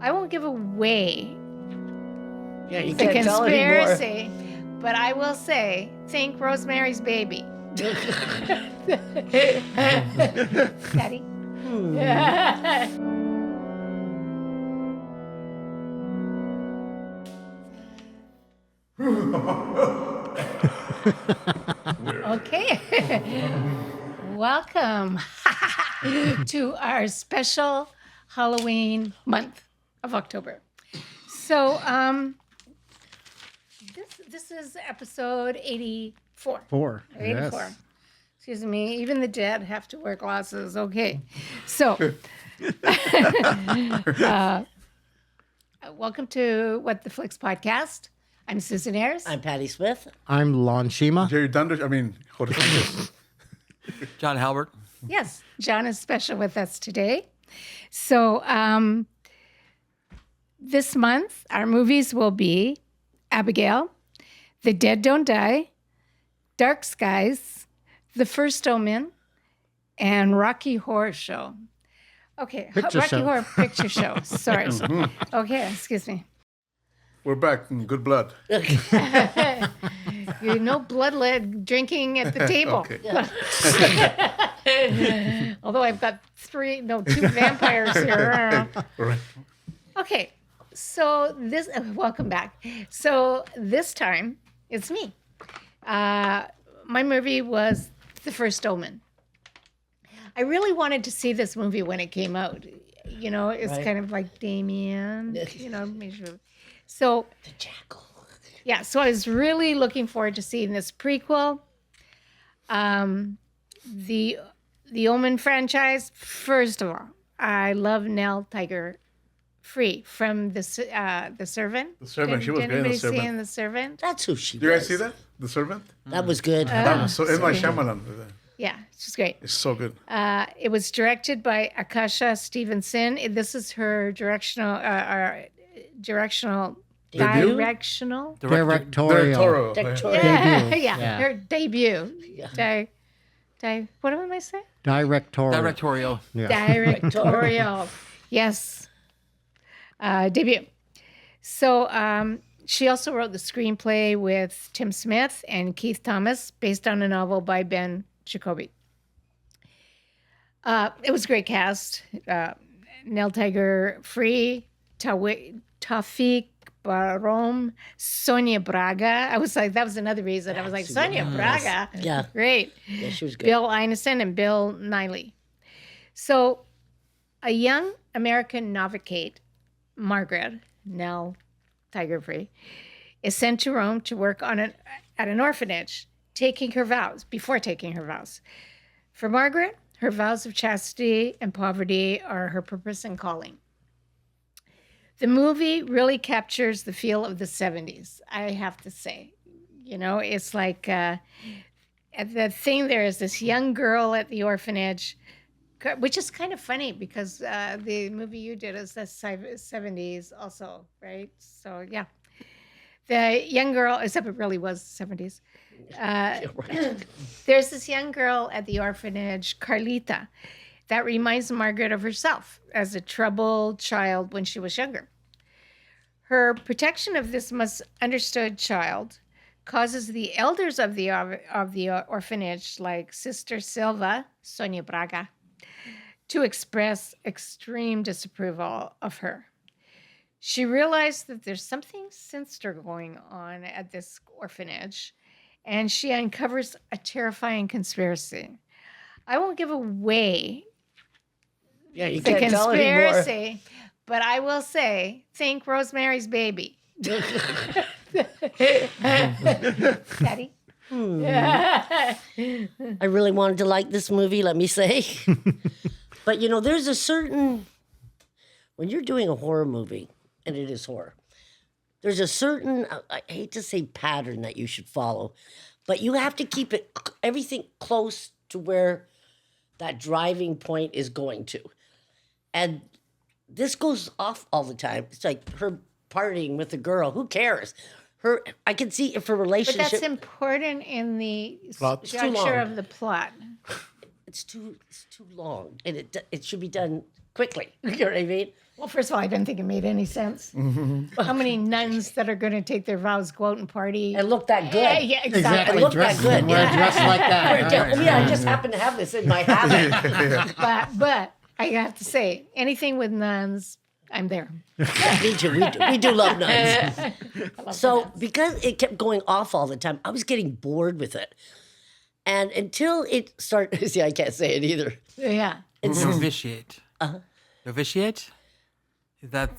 I won't give away Yeah, you the can't tell anymore. conspiracy, but I will say, think Rosemary's Baby. Daddy? Okay. Welcome to our special Halloween month of October. So, this is episode 84. 84. Yes. Excuse me. Even the dead have to wear glasses. Okay. So, welcome to What the Flicks podcast. I'm Susan Ayers. I'm Patty Smith. I'm Lon Shima. Jerry Dunder. Jorge. John Halbert. Yes, John is special with us today. So, this month, our movies will be Abigail, The Dead Don't Die, Dark Skies, The First Omen, and Rocky Horror Show. Okay, Picture Rocky Show. Horror Picture Show. Sorry. Okay, excuse me. We're back in good blood. You know, blood drinking at the table. Okay. Although I've got two vampires here. Right. Okay, so welcome back. So this time, it's me. My movie was The First Omen. I really wanted to see this movie when it came out. You know, it's Right. kind of like Damien, So, The Jackal. yeah, so I was really looking forward to seeing this prequel. The Omen franchise, first of all, I love Nell Tiger from The Servant. The Servant. Did She was great in The anybody Servant. see in The Servant? That's who she Do you was. guys see that? The Servant? That was good. That was so. It's like Shyamalan. Yeah, she's great. It's so good. It was directed by Akasha Stevenson. This is her directional. Debut? Directorial. Directorial. Directorial. Yeah, Debut. yeah, her debut. Yeah. What am I saying? Directorial. Directorial. Yeah. Directorial. Yes. Debut. So she also wrote the screenplay with Tim Smith and Keith Thomas, based on a novel by Ben Jacoby. It was a great cast. Nell Tiger, Taufik Barom, Sonia Braga. I was like, that was another reason. I was like, Sonia Braga. Yeah. Great. Yeah, she was good. Bill Einesen and Bill Niley. So, a young American novicate, Margaret, Nell Tiger Free, is sent to Rome to work at an orphanage, before taking her vows. For Margaret, her vows of chastity and poverty are her purpose and calling. The movie really captures the feel of the 70s, I have to say. You know, it's like the thing there is this young girl at the orphanage, which is kind of funny because the movie you did is the 70s also, right? So, yeah. The young girl, except it really was 70s. There's this young girl at the orphanage, Carlita, that reminds Margaret of herself as a troubled child when she was younger. Her protection of this misunderstood child causes the elders of the orphanage, like Sister Silva, Sonia Braga, to express extreme disapproval of her. She realized that there's something sinister going on at this orphanage, and she uncovers a terrifying conspiracy. I won't give away Yeah, you the can't tell anymore. conspiracy, but I will say, think Rosemary's Baby. Daddy? I really wanted to like this movie, let me say. But, you know, there's a certain... When you're doing a horror movie, and it is horror, there's a certain, I hate to say pattern that you should follow, but you have to keep everything close to where that driving point is going to. And this goes off all the time. It's like her partying with a girl. Who cares? I can see if her But relationship... that's important in the Plot. structure of the plot. It's too long, and it should be done quickly. You know what I mean? Well, first of all, I didn't think it made any sense. How many nuns that are going to take their vows, go out and party? And look that good. Yeah, exactly. Look that good. Wear a dress like that. Right? Yeah, I just happen to have this in my habit. But I have to say, anything with nuns, I'm there. Me too. We do love nuns. So because it kept going off all the time, I was getting bored with it. And until it started, see, I can't say it either. Yeah. Novitiate. Novitiate? Is that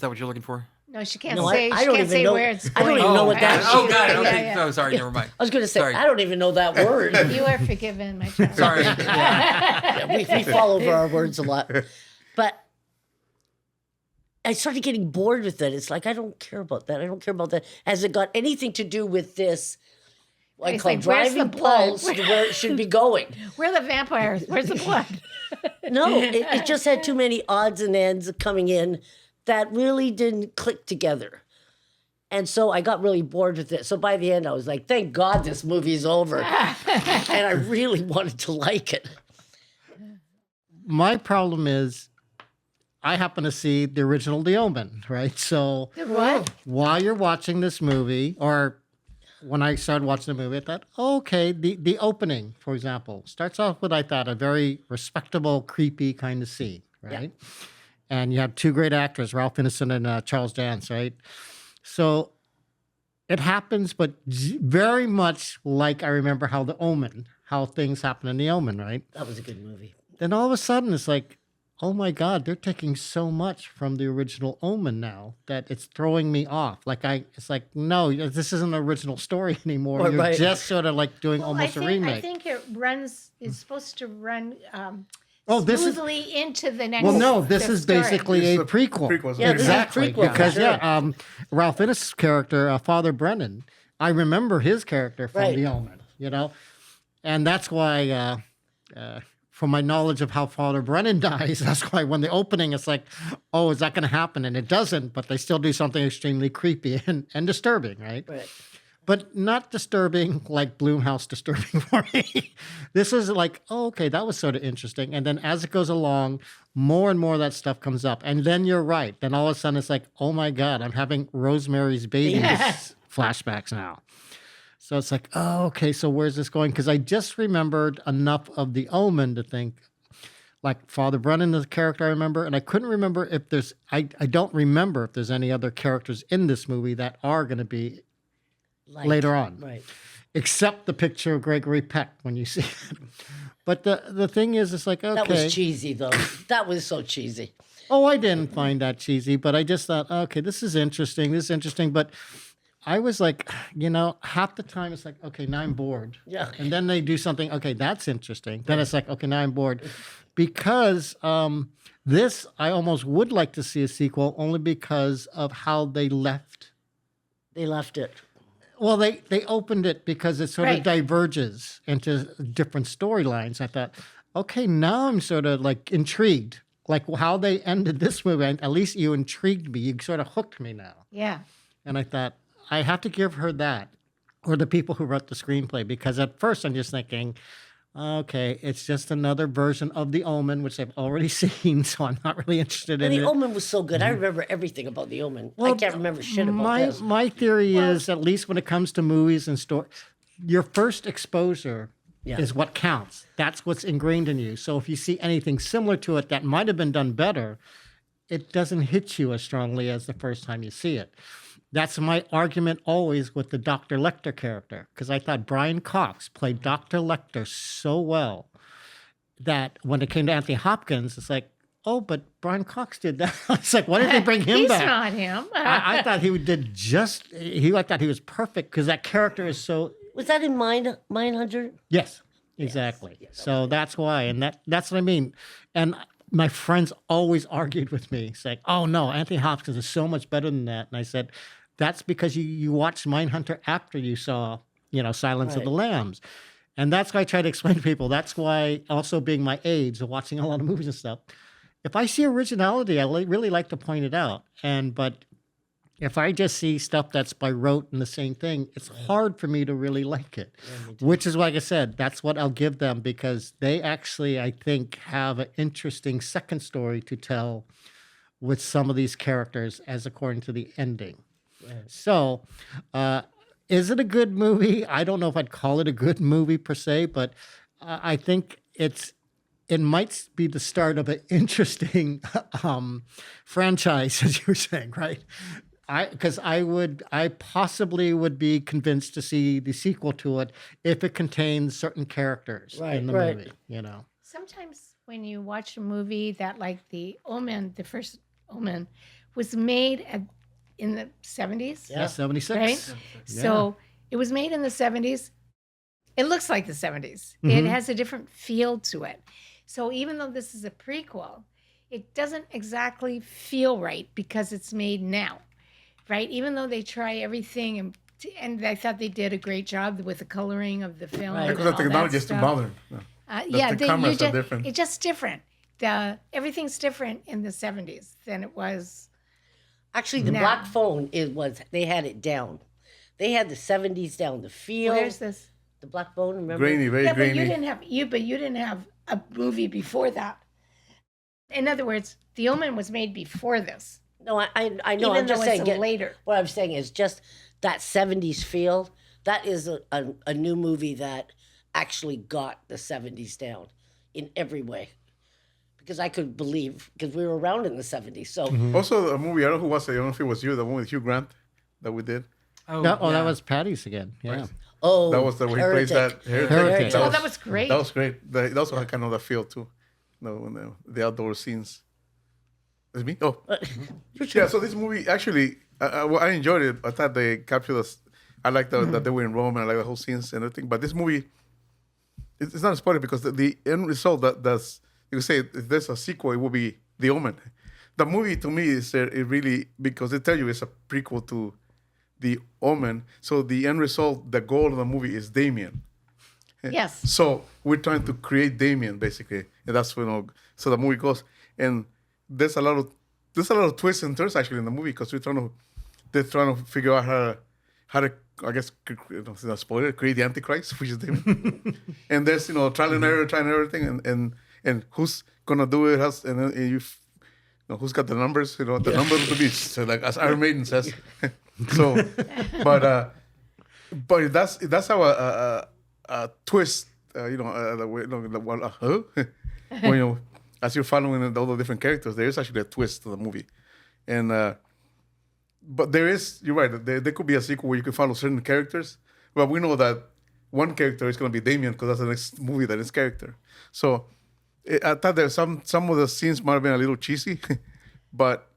what you're looking for? No, she can't No, say. I She don't can't even say know. where it's I don't going. even know what that Oh, is. got it. Okay. Yeah. Oh, sorry. Never mind. I was going to say, Sorry. I don't even know that word. You are forgiven, my child. Sorry. Yeah, we fall over our words a lot. But I started getting bored with it. It's like, I don't care about that. I don't care about that. Has it got anything to do with this? What I It's call like, where's driving the blood? pulse to where it should be going. Where are the vampires? Where's the blood? No, it just had too many odds and ends coming in that really didn't click together. And so I got really bored with it. So by the end, I was like, thank God this movie's over. And I really wanted to like it. My problem is I happen to see the original The Omen, right? So What? while you're watching this movie, or when I started watching the movie, I thought, okay, the opening, for example, starts off with, I thought, a very respectable, creepy kind of scene, right? And you have two great actors, Ralph Ineson and Charles Dance, right? So it happens, but very much like I remember how The Omen, how things happen in The Omen, right? That was a good movie. Then all of a sudden, it's like, oh my God, they're taking so much from the original Omen now that it's throwing me off. It's like, no, this isn't an original story anymore. Right, You're right. just sort of like doing almost a remake. I think it runs. It's supposed to run This is smoothly into the next. well, no, this the is story. basically This is a a prequel. prequel. Yeah, this is a Exactly, prequel, because for sure. Ralph Ineson' character, Father Brennan, I remember his character from Right. The Omen, and that's why. From my knowledge of how Father Brennan dies, that's why when the opening, it's like, oh, is that going to happen? And it doesn't, but they still do something extremely creepy and disturbing, right? Right. But not disturbing like Blumhouse disturbing for me. This is like, oh, okay, that was sort of interesting. And then as it goes along, more and more of that stuff comes up. And then you're right. Then all of a sudden it's like, oh my God, I'm having Rosemary's Baby flashbacks now. So it's like, oh, okay, so where's this going? Because I just remembered enough of The Omen to think, like Father Brennan is a character I remember, and I couldn't remember if there's, I don't remember if there's any other characters in this movie that are going to be later on. Right. Except the picture of Gregory Peck when you see it. But the thing is, it's like, okay. That was cheesy, though. That was so cheesy. Oh, I didn't find that cheesy, but I just thought, okay, this is interesting. But I was like, half the time it's like, okay, now I'm bored. Yeah. And then they do something, okay, that's interesting. Then it's like, okay, now I'm bored. Because this, I almost would like to see a sequel only because of how they left. They left it. Well, they opened it because it sort of Right. diverges into different storylines. I thought, okay, now I'm sort of like intrigued. Like how they ended this movie, at least you intrigued me. You sort of hooked me now. Yeah. And I thought, I have to give her that, or the people who wrote the screenplay, because at first I'm just thinking, okay, it's just another version of The Omen, which I've already seen, so I'm not really interested in The it. Omen was so good. I remember everything about The Omen. I can't remember shit about my, this. My theory is, at least when it comes to movies and story, your first exposure is what counts. That's what's ingrained in you. So if you see anything similar to it that might have been done better, it doesn't hit you as strongly as the first time you see it. That's my argument always with the Dr. Lecter character, because I thought Brian Cox played Dr. Lecter so well that when it came to Anthony Hopkins, it's like, oh, but Brian Cox did that. It's like, why did they bring him He's back? not him. I thought he did I thought he was perfect because that character is so. Was that in Mindhunter? Yes, exactly. So that's why, and that's what I mean. And my friends always argued with me, saying, "Oh no, Anthony Hopkins is so much better than that." And I said, "That's because you watched Mindhunter after you saw, Silence of the Lambs." And that's why I try to explain to people. That's why, also being my age and watching a lot of movies and stuff, if I see originality, I really like to point it out. But if I just see stuff that's by rote and the same thing, it's hard for me to really like it. Which is, like I said, that's what I'll give them, because they actually, I think, have an interesting second story to tell with some of these characters, as according to the ending. So, is it a good movie? I don't know if I'd call it a good movie per se, but I think it might be the start of an interesting franchise, as you were saying, right? Because I possibly would be convinced to see the sequel to it if it contains certain characters in the movie. Sometimes when you watch a movie that, like the First Omen, was made in the 70s. Yeah, 76. Right? Yeah. So it was made in the 70s. It looks like the 70s. It has a different feel to it. So even though this is a prequel, it doesn't exactly feel right because it's made now, right? Even though they try everything, and I thought they did a great job with the coloring of the film. Right. Because the technology is too modern. The cameras are different. It's just different. Everything's different in the 70s than it was. Actually, the black phone they had it down. They had the 70s down. The feel. Where's this? The black phone, remember? Grainy, very Yeah, grainy. but you didn't have a movie before that. In other words, The Omen was made before this. No, I know. Even I'm just though saying. it's later. What I'm saying is just that 70s feel. That is a new movie that actually got the 70s down in every way. Because I could believe, because we were around in the 70s. So Also, a movie, I don't know who was it. I don't know if it was you, the one with Hugh Grant that we did. That was Patty's again. Yeah. oh, That was the way he plays that Heretic. Oh, that was great. That was great. It also had kind of that feel too. When the outdoor scenes. It's me? Oh. Yeah, so this movie, actually, I enjoyed it. I thought they captured us. I liked that they were in Rome, and I like the whole scenes and everything. But this movie, it's not a spoiler because the end result that's, you could say, if there's a sequel, it will be The Omen. The movie, to me, is it really, because they tell you it's a prequel to The Omen. So the end result, the goal of the movie is Damien. Yes. So we're trying to create Damien, basically, and that's when so the movie goes. And there's a lot of twists and turns actually in the movie because they're trying to figure out how to I guess spoiler, create the Antichrist, which is Damien. And there's trial and error, trying everything, and who's gonna do it? And you who's got the numbers? The number of the beast, so like as Iron Maiden says. So, but that's how a twist, when as you're following all the different characters, there is actually a twist to the movie, and but you're right, there could be a sequel where you can follow certain characters, but we know that one character is going to be Damien because that's the next movie that is character. So I thought that some of the scenes might have been a little cheesy, but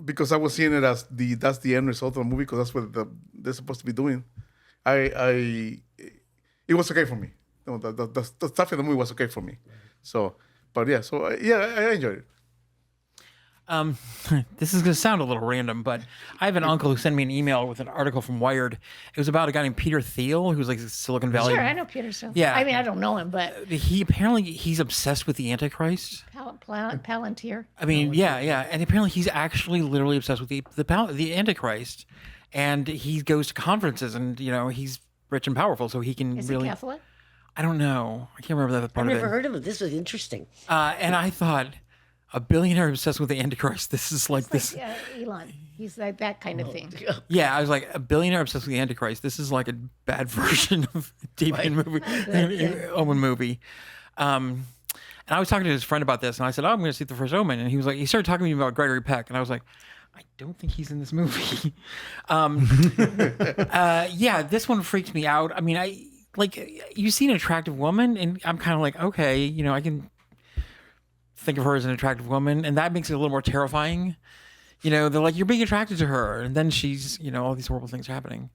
because I was seeing it as that's the end result of the movie because that's what they're supposed to be doing. It was okay for me. The stuff in the movie was okay for me. So, but yeah, I enjoyed it. This is going to sound a little random, but I have an uncle who sent me an email with an article from Wired. It was about a guy named Peter Thiel, who's like Silicon Valley. Sure, I know Peter Thiel. Yeah. I mean, I don't know him, but He's obsessed with the Antichrist. Palantir. I mean, yeah, and apparently he's actually literally obsessed with the Antichrist, and he goes to conferences, and he's rich and powerful, so he can Is really. he Catholic? I don't know. I can't remember that I've part of it. never heard of it. This was interesting. And I thought, a billionaire obsessed with the Antichrist. This is like this. Yeah, Elon. He's like that kind of thing. Yeah, I was like, a billionaire obsessed with the Antichrist. This is like a bad version of Damien movie, Omen movie. And I was talking to his friend about this, and I said, "Oh, I'm going to see the First Omen," and he started talking to me about Gregory Peck, and I was like, I don't think he's in this movie. Yeah, this one freaked me out. I mean, you see an attractive woman, and I'm kind of like, okay, I can think of her as an attractive woman, and that makes it a little more terrifying. They're like, you're being attracted to her, and then she's, all these horrible things are happening.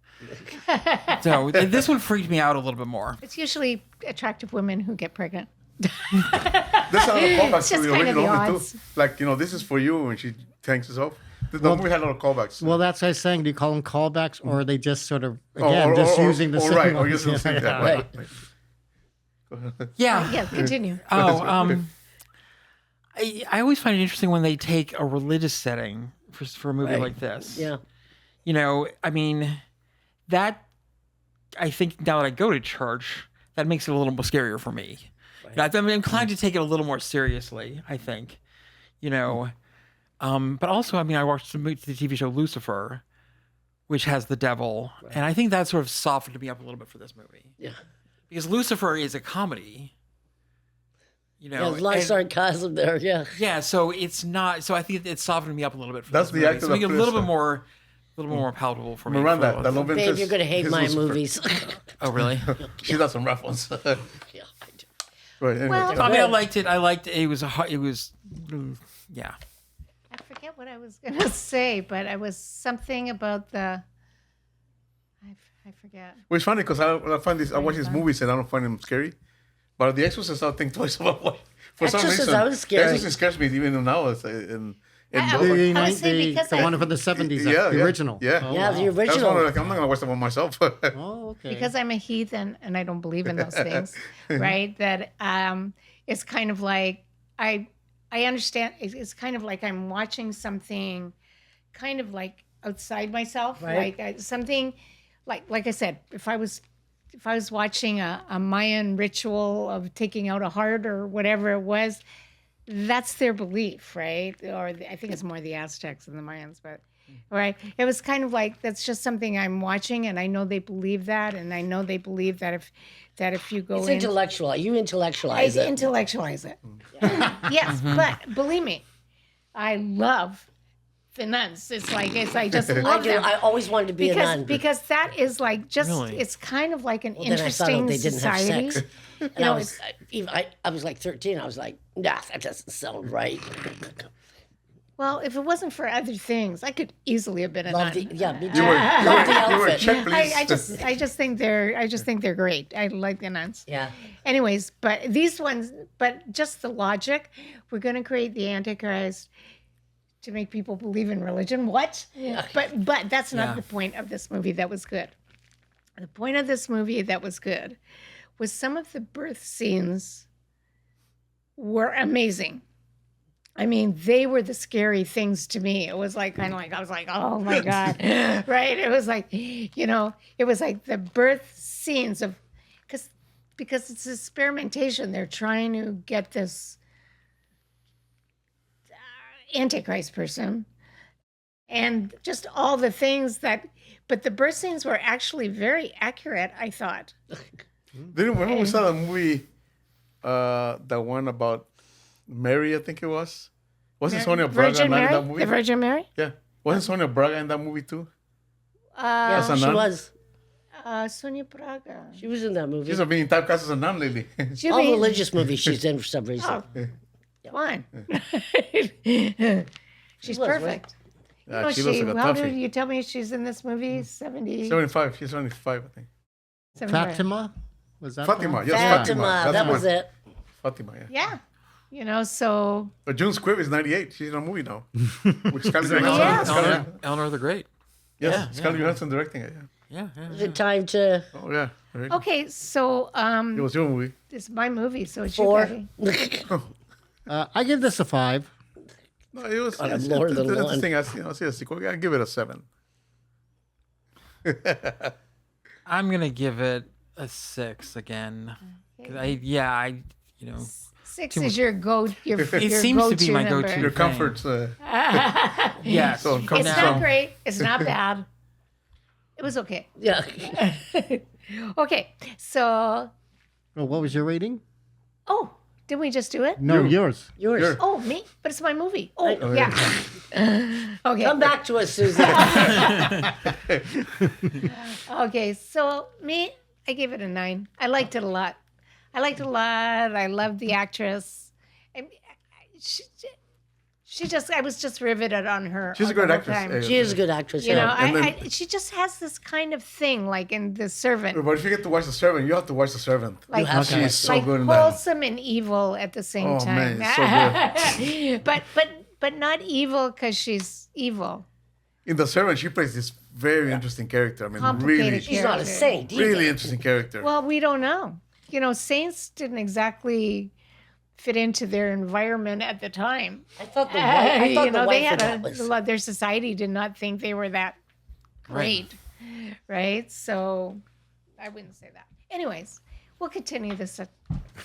So this one freaked me out a little bit more. It's usually attractive women who get pregnant. There's a lot of callbacks It's to just the kind of original the Omen odds. too. Like, this is for you when she tanks herself. The movie had a lot of callbacks. Well, that's what I was saying. Do you call them callbacks, or are they just sort of using the or same right, or ones? using the same Yeah. right. Yeah. Yeah, continue. Oh, I always find it interesting when they take a religious setting for a movie Right. like this. Yeah. You know, I mean, that, I think now that I go to church, that makes it a little more scarier for me. I'm inclined to take it a little more seriously, I think. You know, but also, I mean, I watched the TV show Lucifer, which has the devil, and I think that sort of softened me up a little bit for this movie. Yeah. Because Lucifer is a comedy. You know, Yeah, there's a lot of sarcasm there. Yeah. yeah, so it's not. So I think it softened me up a little bit. For That's this the movie. actor So make it that a little plays bit more, palatable for me. Miranda, for- the love Babe, interest. you're gonna hate is my Lucifer. movies. Oh, really? She does some rough ones. Yeah, I do. Right. Anyway. Well- I mean, I liked it. It was yeah. I forget what I was going to say, but I was something about the. I forget. Well, it's funny because I find this. I watch these movies and I don't find them scary. But The Exorcist, I think twice about what. For some Exorcist, reason, that was scary. The Exorcist scares me even now. And I would say because the I- one from the 70s, Yeah, the yeah. original. Yeah. Oh, Yeah, wow. the that's one original. like, I'm not gonna watch that one myself. Oh, okay. because I'm a heathen and I don't believe in those things, right? That it's kind of like I understand. It's kind of like I'm watching something, kind of like outside myself, Right. like something, like I said, if I was watching a Mayan ritual of taking out a heart or whatever it was, that's their belief, right? Or I think it's more the Aztecs than the Mayans, but right. It was kind of like that's just something I'm watching, and I know they believe that, and I know they believe that if you go It's in, intellectual. You I intellectualize it. intellectualize it. Yes, but believe me, I love the nuns. It's like I just I love do. them. I always wanted to be a nun. Because that is like just Really? it's kind of like an Well, then I found out interesting they didn't society. have sex. And know, I was like 13. I was like, nah, that doesn't sound right. Well, if it wasn't for other things, I could easily have been a Love nun. the, yeah, me you too. were, Love the you were outfit. check, please. I just think they're great. I like the nuns. Yeah. Anyways, but these ones, but just the logic, we're going to create the Antichrist to make people believe in religion. What? But that's not Yeah. the point of this movie that was good. The point of this movie that was good was some of the birth scenes were amazing. I mean, they were the scary things to me. It was like kind of like I was like, oh my God, right? It was like, it was like the birth scenes of because it's experimentation. They're trying to get this Antichrist person, and just all the things but the birth scenes were actually very accurate, I thought. When we saw the movie, the one about Mary, I think it was. Wasn't Sonia Braga Virgin in Mary? that movie? The Virgin Mary? Yeah. Wasn't Sonia Braga in that movie too? Yeah, As a she nun? was. Sonia Braga. She was in that movie. She's being typecast as a nun lately. All religious movies she's in for some reason. Oh, fine. She's was, perfect. Yeah, she looks like a How did toughie. you tell me she's in this movie? 70. 75. She's 75, I think. 75. Fatima? Was that Fatima, the yes, one? Fatima, That's that the was one. it. Fatima, yeah. Yeah. So But June Squibb is 98. She's in a movie now. With Scarlett Johansson. Yes. Eleanor the Great. Yes, Yeah, Scarlett yeah. Johansson directing it. Yeah. Is it time to Oh, yeah. Very good. okay, so It was your movie. it's my movie, so it's four? you, Patty. I give this a 5. No, it was God, I'm more than one. interesting. I see a sequel. I give it a 7. I'm gonna give it a 6 again. 'Cause I 6 Too is your go. Your It your seems to go-to be my number. go-to. Your Thing. comfort. yes. So come It's from- not great. It's not bad. It was okay. Yeah. Okay, so Oh, what was your rating? didn't we just do it? No, yours. Yours. Yours. Oh, me? But it's my movie. Oh, I- yeah. Okay. Come back to us, Susan. Okay, so me, I gave it a 9. I liked it a lot. I loved the actress. I was just riveted on her. She's a the great whole actress. time. She is a good actress. You know, yeah. and then- she just has this kind of thing, like in The Servant, But if you get to watch The Servant, you have to watch The Servant. like have to. She's so like good in that. wholesome and evil at the same Oh, time. man, so but not evil because she's evil. In The Servant, she plays this very interesting character. I mean, Complicated really, She's not a character. saint either. really interesting character. Well, we don't know. You know, saints didn't exactly fit into their environment at the time. I thought the wife, I thought You the know, wife they of had that was. their society did not think they were that great, right? So I wouldn't say that. Anyways, we'll continue this.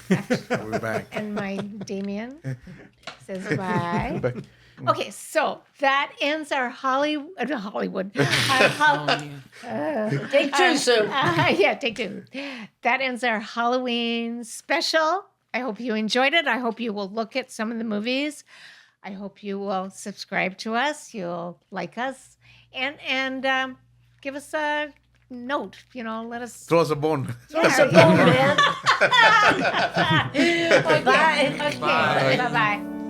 We're back. And my Damien says bye. Okay, so that ends our Hollywood. Take two, Sue. Yeah, take two. That ends our Halloween special. I hope you enjoyed it. I hope you will look at some of the movies. I hope you will subscribe to us. You'll like us, and give us a note. Let us. Throw us a bone. Yeah, Oh, man. okay. Bye. Okay. Bye. Bye.